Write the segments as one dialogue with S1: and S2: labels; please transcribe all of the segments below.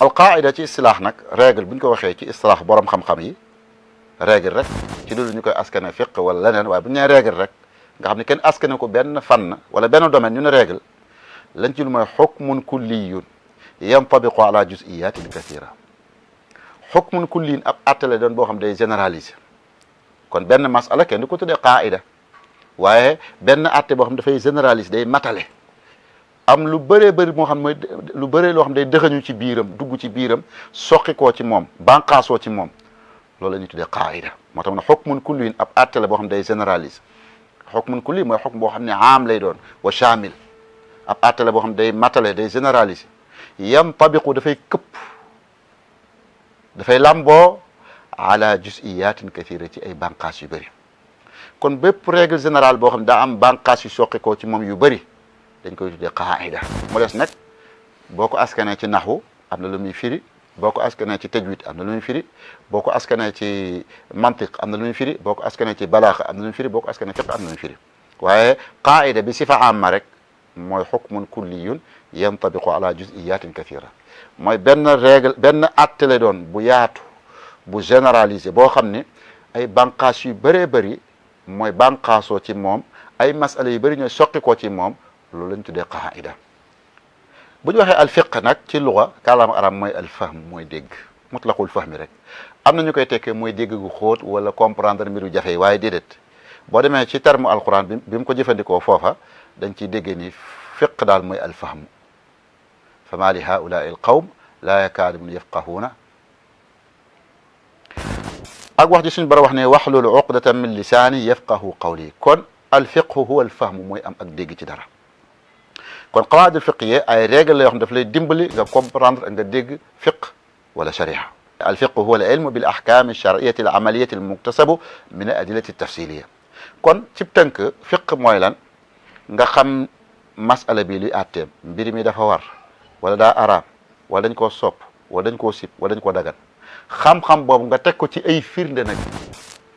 S1: alqaida ci istilaax nag règle bu ñu ko waxee ci istilaax borom xam-xam yi règle rek ci loolu ñu koy askane fiq wala leneen waaye bu ñu nee règle rek nga xam ne kenn askane ko benn fànn wala benn domaine ñu ne règle lañ ci lu mooy xukmun kulliyun yantabiqu ala juziyatin kathira xukmun kulliyun ab attale doon boo xam day généraliser kon benn masala kenn du ko tuddee qaida waaye benn atte boo xam dafay généraliser day matale am lu bëree bëri moo xam mooy lu bëree loo xam day dëxañu ci biiram dugg ci biiram soqi koo ci moom banqaasoo ci moom loolu la ñuy tuddee qaida moo tax ne xukmun kulliyun ab atte la boo xam day généraliser xukmun kulli mooy xukm boo xam ne aam lay doon wa shamil ab atte la boo xam day matale day généraliser yantabiqu dafay këpp dafay lamboo ala juziyatin kathira ci ay banqaas yu bëri kon bépp règle générale boo xam ne daa am banqaas yu soqi koo ci moom yu bëri dañ koy tuddee qaida mu des nag boo ko askanee ci naxwu am na lu muy firi boo ko askanee ci tajwid am na lu muy firi boo ko askanee ci mantiq am na lu muy firi boo ko askanee ci balaaxa am na lu muy firi boo ko askanee fiq am na lu muy firi waaye qaida bi sifa amma rek mooy xukmun kulliyun yantabiqu ala juziyatin kathira mooy benn règle benn atte la doon bu yaatu bu généralisé boo xam ne ay banqaas yu bëree bëri mooy banqaasoo ci moom ay masala yu bëri ñooy soqi koo ci moom loolu lañ tuddee qaida bu ñu waxee alfiq nag ci luga kàllaama arab mooy alfahm mooy dégg mutlaqul fahmi rek am na ñu koy tekkee mooy dégg gu xóot wala comprendre mbiru jafe yi waaye déedéet boo demee ci terme alquran bi mu ko jëfandikoo foofa dañ ciy dégg ni fiq daal mooy alfahm fa ma li haulai alqawm la yakaaduna yafqahuuna ak wax ji suñu bara wax ne waxlul uqdatan min lisaani yafqahu qawli kon alfiqhu huwa alfahmu mooy am ak dégg ci dara kon qawaid alfiqiyya ay règle la yoo xam daf lay dimbali nga comprendre nga dégg fiq wala sharia alfiqhu huwa alilmu bil ahkam alshar'iyyati alamaliyati almuktasabu min aladillati altafsiliyya kon ci tënk fiq mooy lan nga xam masala bi luy atteem mbir mi dafa war wala daa araam wala dañ koo sopp wala dañ koo sib wala dañ koo dagan xam-xam boobu nga teg ko ci ay firnde nag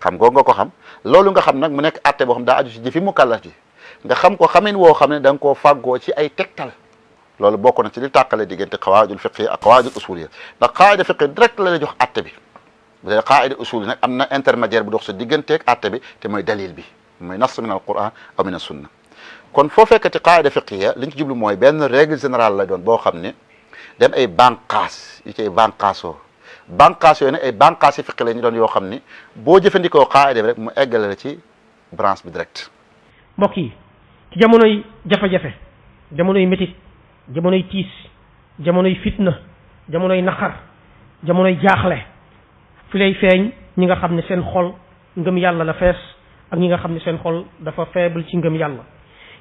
S1: xam googu nga ko xam loolu nga xam nag mu nekk atte boo xam daa aju ci jëfi mukallaf ji nga xam ko xamin woo xam ne da nga koo fàggoo ci ay tegtal loolu bokk na ci li tàqale diggante qawaidul fiqhi ak qawaidul usuliyya ndax qaida fiqhi direct la jox atte bi bu dee qaida usuli nag am na intermédiaire bu dox sa digganteeg atte bi te mooy dalil bi mooy nas min al quran aw min as sunna kon foo fekkati qaida fiqhiya li ñu ci jublu mooy benn règle générale la doon boo xam ne dem ay banqaas yu ci ay banqaasoo banqaas yooyu nag ay banqaas yi fiqhi la ñu doon yoo xam ni boo jëfandikoo qaida bi rek mu eggale la ci branche bi direct.
S2: mbokk yi ci jamonoy jafe-jafe jamonoy métit jamonoy tiis jamonoy fitna jamonoy naqar jamonoy jaaxle fi lay feeñ ñi nga xam ne seen xol ngëm yàlla la fees ak ñi nga xam ne seen xol dafa faible ci ngëm yàlla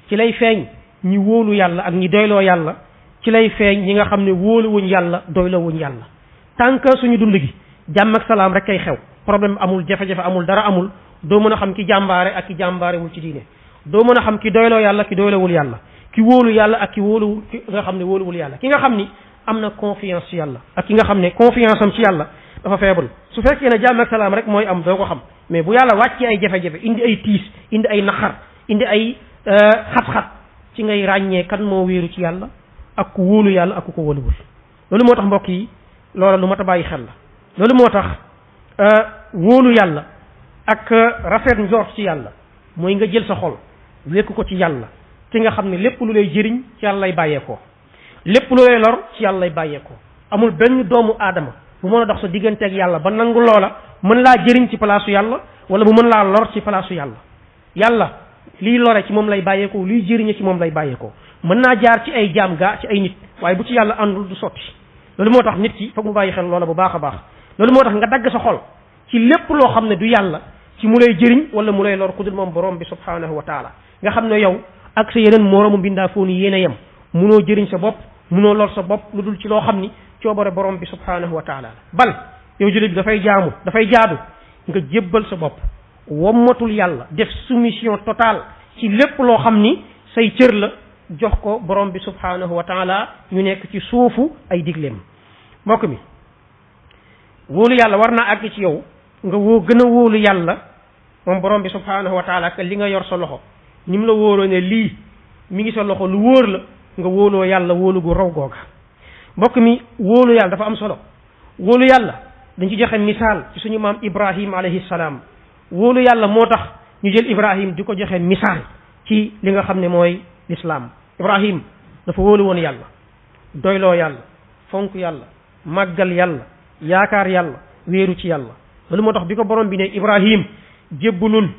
S2: ci lay feeñ ñi wóolu yàlla ak ñi doyloo yàlla ci lay feeñ ñi nga xam ne wóoluwuñ yàlla doylowuñ yàlla tant que suñu dund gi jàmm ak salaam rek kay xew problème amul jafe-jafe amul dara amul doo mën a xam ki jàmbaare ak ki jàmbaarewul ci diine doo mën a xam ki doyloo yàlla ki doylowul yàlla ki wóolu yàlla ak ki wóoluwul ki nga xam ne wóoluwul yàlla ki nga xam ni am na confiance ci yàlla ak ki nga xam ne confiance am ci yàlla dafa faible su fekkee ne jàmm ak salaam rek mooy am doo ko xam mais bu yàlla wàccee ay jafe-jafe indi ay tiis indi ay naqar indi ay xat-xat ci ngay ràññee kan moo wéeru ci yàlla ak ku wóolu yàlla ak ku ko wóoluwul loolu moo tax mbokk yi loola lu mat a bàyyi xel la loolu moo tax wóolu yàlla ak rafet njort ci yàlla mooy nga jël sa xol wékk ko ci yàlla te nga xam ne lépp lu lay jëriñ ci yàlla lay bàyyeekoo lépp lu lay lor ci yàlla lay bàyyeekoo amul benn doomu aadama bu mën a dox sa digganteeg yàlla ba nangu loola mën laa jëriñ ci palaasu yàlla wala bu mën laa lor ci palaasu yàlla yàlla liy lore ci moom lay bàyyeekoo liy jëriñe ci moom lay bàyyeekoo mën naa jaar ci ay jaam gaa ci ay nit waaye bu ci yàlla àndul du sotti loolu moo tax nit ki foog mu bàyyi xel loola bu baax a baax loolu moo tax nga dagg sa xol ci lépp loo xam ne du yàlla ci mu lay jëriñ wala mu lay lor ku dul moom borom bi subhanahu wa taala nga xam ne yow ak sa yeneen moroomu mbindaa foo ni yéen a yem munoo jëriñ sa bopp munoo lor sa bopp lu dul ci loo xam ni coobare borom bi subhanahu wa taala bal yow jullit bi dafay jaadu nga jébbal sa bopp wommatul yàlla def soumission totale ci lépp loo xam ni say cër la jox ko borom bi subhanahu wa taala ñu nekk ci suufu ay digleem mbokk mi wóolu yàlla war naa àgg ci yow nga gën a wóolu yàlla moom borom bi subhanahu wa taala ak li nga yor sa loxo ni mu la wóoroo ne lii mi ngi sa loxo lu wóor la nga wóoloo yàlla wóolu gu raw googa mbokk mi wóolu yàlla dafa am solo wóolu yàlla dañ ci joxe misaal ci suñu maam Ibrahim alayhi salaam wóolu yàlla moo tax ñu jël Ibrahim di ko joxe misaal ci li nga xam ne mooy lislaam Ibrahim dafa wóolu woon yàlla doyloo yàlla fonk yàlla màggal yàlla yaakaar yàlla wéeru ci yàlla loolu moo tax bi ko borom bi ne Ibrahim jébbulul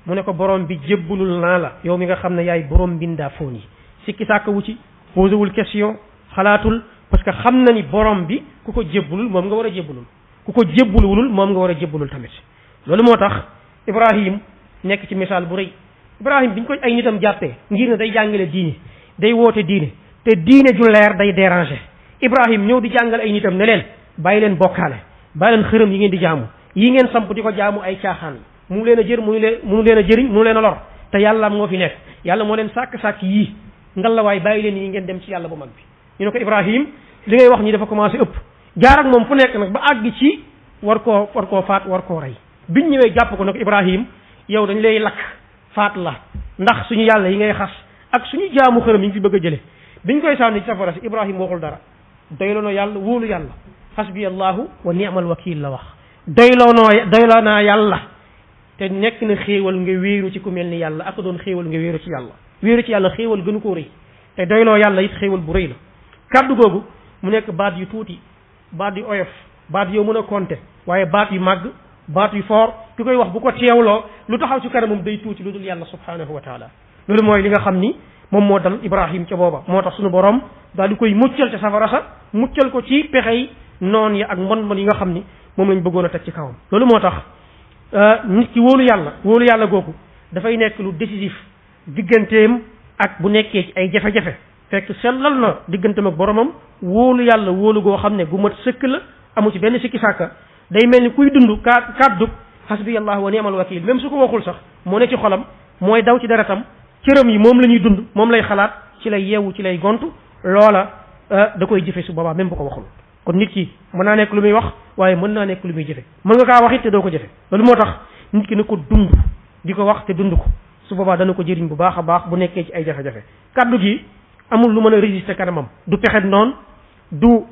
S2: mu ne ko borom bi jébbulul naa la yow mi nga xam ne yaay borom mbindaa foon yi sikki sàkkawu ci posewul question xalaatul parce que xam na ni borom bi ku ko jébbulul moom nga war a jébbulul ku ko jébbulul moom nga war a jébbulul tamit loolu moo tax Ibrahim nekk ci misaal bu rëy Ibrahim biñ ko ay nitam jàppee ngir ne day jàngale diine day woote diine te diine ju leer day déranger Ibrahim ñëw di jàngal ay nitam ne leen bàyyi leen bokkaale bàyyi leen xërëm yi ngeen di jaamu yi ngeen samp di ko jaamu ay caaxaan mu leen a jër munu leen a jëriñ munu leen a lor te yàlla moo fi nekk yàlla moo leen sàkk-sàkk yii ngalawaay bàyyi leen yi ngeen dem ci yàlla bu mag bi ñu ne ko Ibrahim li ngay wax ñi dafa commencé ëpp jaar ak moom fu nekk nag ba àgg ci war koo faat war koo rey biñ ñëwee jàpp ko ne ko Ibrahim yow dañ lay lakk faat la ndax suñu yàlla yi ngay xas ak suñu jaamu xërëm yi ngi fi bëgg a jële biñ koy sànni ci safara si Ibrahim waxul dara doyloo na yàlla wóolu yàlla hasbi allahu wa ni'mal wakil la wax doyloo naa yàlla te nekk na xéewal nga wéeru ci ku mel ni yàlla ak doon xéewal nga wéeru ci yàlla wéeru ci yàlla xéewal gënu koo rëy te doyloo yàlla it xéewal bu rëy la kàddu googu mu nekk baat yu tuuti baat yu oyof baat yow mën a compter waaye baat yu màgg baat yu foor ki koy wax bu ko teewloo lu taxaw ci kanamam day tuuti lu dul yàlla subhanahu wa taala loolu mooy li nga xam ni moom moo dal Ibrahim ca booba moo tax suñu borom daal di koy muccal ca safara sa muccal ko ci pexey noon ya ak mbon mbon yi nga xam ni moom lañ bëggoon a teg ci kawam loolu moo tax nit ki wóolu yàlla googu dafay nekk lu décisif digganteem ak bu nekkee ci ay jafe-jafe fekk sellal na digganteem ak boromam wóolu yàlla wóolu goo xam ne gu mat sëkk la amu ci benn sikki sàkka day mel ni kuy dund kàddug hasbiyallahu wa ni'mal wakil même su ko waxul sax moo ne ci xolam mooy daw ci deretam cëram yi moom la ñuy dund moom lay xalaat ci lay yeewu ci lay gontu loola da koy jëfe su boobaa même bu ko waxul kon nit ki mën naa nekk lu muy wax waaye mën naa nekk lu muy jëfe mën nga kaa wax it te doo ko jëfe loolu moo tax nit ki na ko dund di ko wax te dund ko su boobaa dana ko jëriñ bu baax a baax bu nekkee ci ay jafe-jafe kaddu gi amul lu mën a résister kanamam du pexet noonu du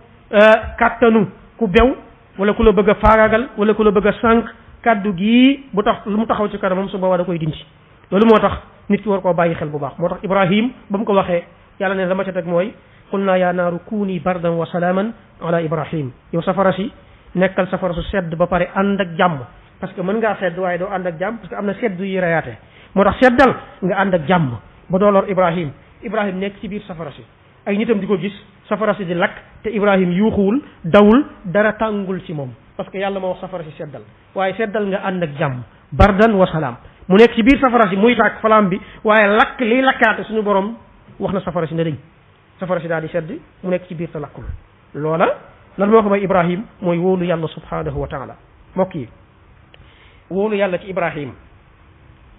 S2: kàttanu ku bew wala ku la bëgg a faagaagal wala ku la bëgg a sànq kaddu gi bu tax lu mu taxaw ci kanamam su boobaa da koy dindi loolu moo tax nit ki war koo bàyyi xel bu baax moo tax Ibrahim ba mu ko waxee yàlla ne la ma ca teg mooy qul naa yaa naaru kuuni bardan wa salaaman ala Ibrahim yow safara si nekkal safara su sedd ba pare ànd ak jàmm parce que mën ngaa sedd waaye doo ànd ak jàmm parce que am na sedd yi reyaate moo tax seddal nga ànd ak jàmm ba doo lor Ibrahim nekk ci biir safara si ay nitam di ko gis safara si di lakk te Ibrahim yuuxuwul dawul dara tàngul ci moom parce que yàlla moo wax safara si seddal waaye seddal nga ànd ak jàmm bardan wa salaam mu nekk ci biir safara si muy tàkk falaam bi waaye lakk liy lakkaate suñu borom wax na safara si ne dañ safara si daal di sedd mu nekk ci biir te lakkul loola lan moo ko may Ibrahim mooy wóolu yàlla subhanahu wa taala mbokk yi wóolu yàlla ci Ibrahim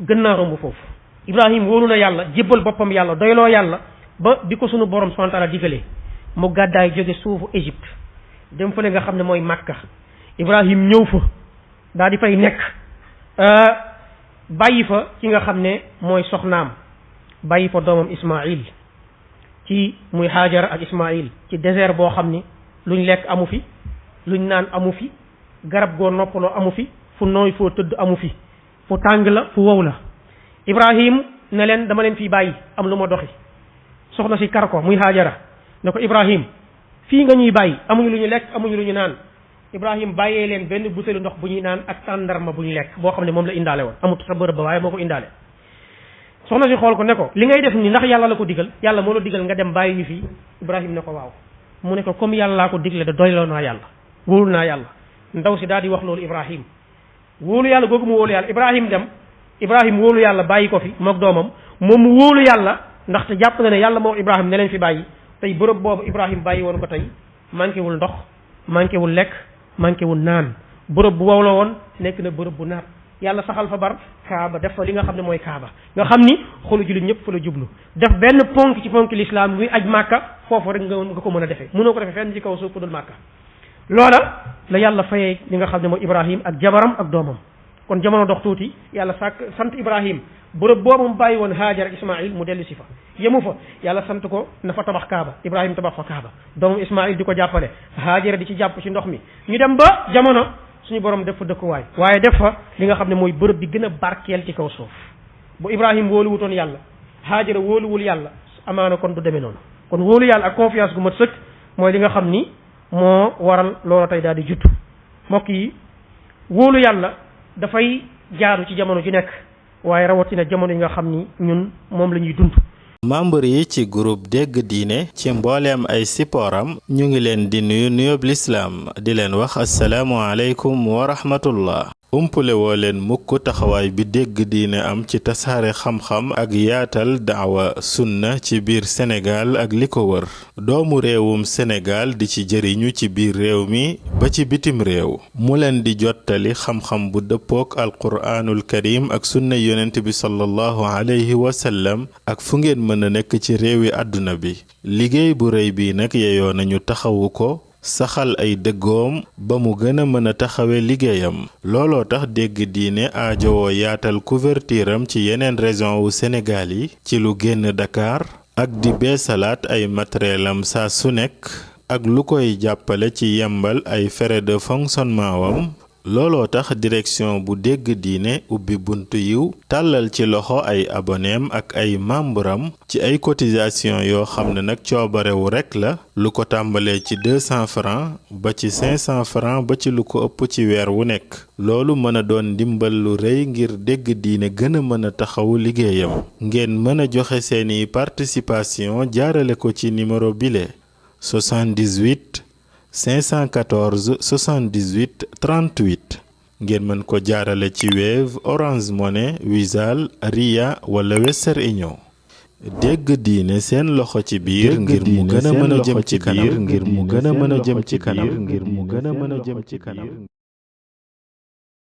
S2: gën naa romb foofu Ibrahim wóolu na yàlla jébbal boppam yàlla doyloo yàlla ba bi ko sunu borom subhanahu wa taala digalee mu gàddaay jóge suufu Égypte dem fële nga xam ne mooy Makka Ibrahim ñëw fa daal di fay nekk bàyyi fa ki nga xam ne mooy soxnaam bàyyi fa doomam Ismaïl ci muy Haajara ak Ismaïl ci désert boo xam ni luñ lekk amu fi luñ naan amu fi garab goo noppaloo amu fi fu nooy foo tëdd amu fi fu tàng la fu wow la Ibrahim ne leen dama leen fii bàyyi am lu ma doxi soxna si kar ko muy Haajara ne ko Ibrahim fii nga ñuy bàyyi amuñu lu ñu lekk amuñu lu ñu naan Ibrahim bàyyee leen benn butéelu ndox bu ñuy naan ak tàndarma bu ñu lekk boo xam ne moom la indaale woon amut sa bërëb ba waaye moo ko indaale soxna si xool ko ne ko li ngay def ni ndax yàlla la ko digal yàlla moo la digal nga dem bàyyi ñu fii Ibrahim ne ko waaw mu ne ko comme yàlla laa ko digle da doyloo naa yàlla wóolu naa yàlla ndaw si daal di wax loolu Ibrahim wóolu yàlla googu mu wóolu yàlla Ibrahim dem Ibrahim wóolu yàlla bàyyi ko fi moog doomam moom mu wóolu yàlla ndaxte jàpp na ne yàlla moo Ibrahim ne leen fi bàyyi tey bërëb boobu Ibrahim bàyyi woon ko tey manqué wul ndox manqué wul lekk manqué wul naan bërëb bu wow la woon nekk na bërëb bu naat yàlla saxal fa bar kaaba def fa li nga xam ne mooy kaaba nga xam ni xolu jullit ñëpp fa la jublu def benn ponk ci ponk l'islam muy aj màkka foofu rek nga ko mën a defee mënoo ko defee fenn ci kaw suuf ku dul màkka loola la yàlla fayee li nga xam ne mooy Ibrahim ak jabaram ak doomam kon jamono dox tuuti yàlla sant Ibrahim bërëb boobu mu bàyyi woon Haajar ak Ismaïl mu dellu si fa yemu fa yàlla sant ko na fa tabax kaaba Ibrahima tabax fa kaaba doomu Ismaïl di ko jàppale Haajar di ci jàpp ci ndox mi ñu dem ba jamono suñu borom def fa dëkkuwaay waaye def fa li nga xam ne mooy bërëb bi gën a barkeel ci kaw suuf bu Ibrahima wóoluwutoon yàlla Haajar wóoluwul yàlla amaana kon du demee noonu kon wóolu yàlla ak confiance gu mat sëkk mooy li nga xam ni moo waral loola tey daal di judd mbokk yi wóolu yàlla dafay jaaru ci jamono ju nekk waaye rawatina jamono yi nga xam ni ñun moom la ñuy dund.
S3: membre yi ci groupe dégg diine ci mbooleem ay sipooram ñu ngi leen di nuyu nuyoob lislaam di leen wax asalaamu aleykum wa rahmatullah umpule woo leen mukk taxawaay bi dégg diine am ci tasaare xam-xam ak yaatal daawa sunna ci biir Sénégal ak li ko wër doomu réewum Sénégal di ci jëriñu ci biir réew mi ba ci bitim réew mu leen di jottali xam-xam bu dëppook alquraanul karim ak sunna yonent bi sallallahu alayhi wa sallam ak fu ngeen mën a nekk ci réewi àdduna bi liggéey bu rëy bi nag yeyoo nañu taxawu ko saxal ay dëggoom ba mu gën a mën a taxawe liggéeyam looloo tax dégg diine aajowoo yaatal couverture am ci yeneen région wu Sénégal yi ci lu génn Dakar ak di beesalaat ay matériel am saa su nekk ak lu koy jàppale ci yembal ay frais de fonctionnement wam looloo tax direction bu dégg diine ubbi buntu yiw tàllal ci loxo ay aboneem ak ay membram ci ay cotisation yoo xam ne nag coobarewu rekk la lu ko tàmbalee ci 200 francs ba ci 500 francs ba ci lu ko ëpp ci weer wu nekk loolu mën a doon ndimbal lu rëy ngir dégg diine gën a mën a taxawu liggéeyam ngeen mën a joxe seeni participation jaarale ko ci numéro bile 78 514 78 38 ngeen mën ko jaarale ci Wave Orange Money Wizall Ria wala Western Union dégg diine seen loxo ci biir ngir mu gën a mën a jëm ci kanam ngir mu gën a mën a jëm ci kanam ngir mu gën a mën a jëm ci kanam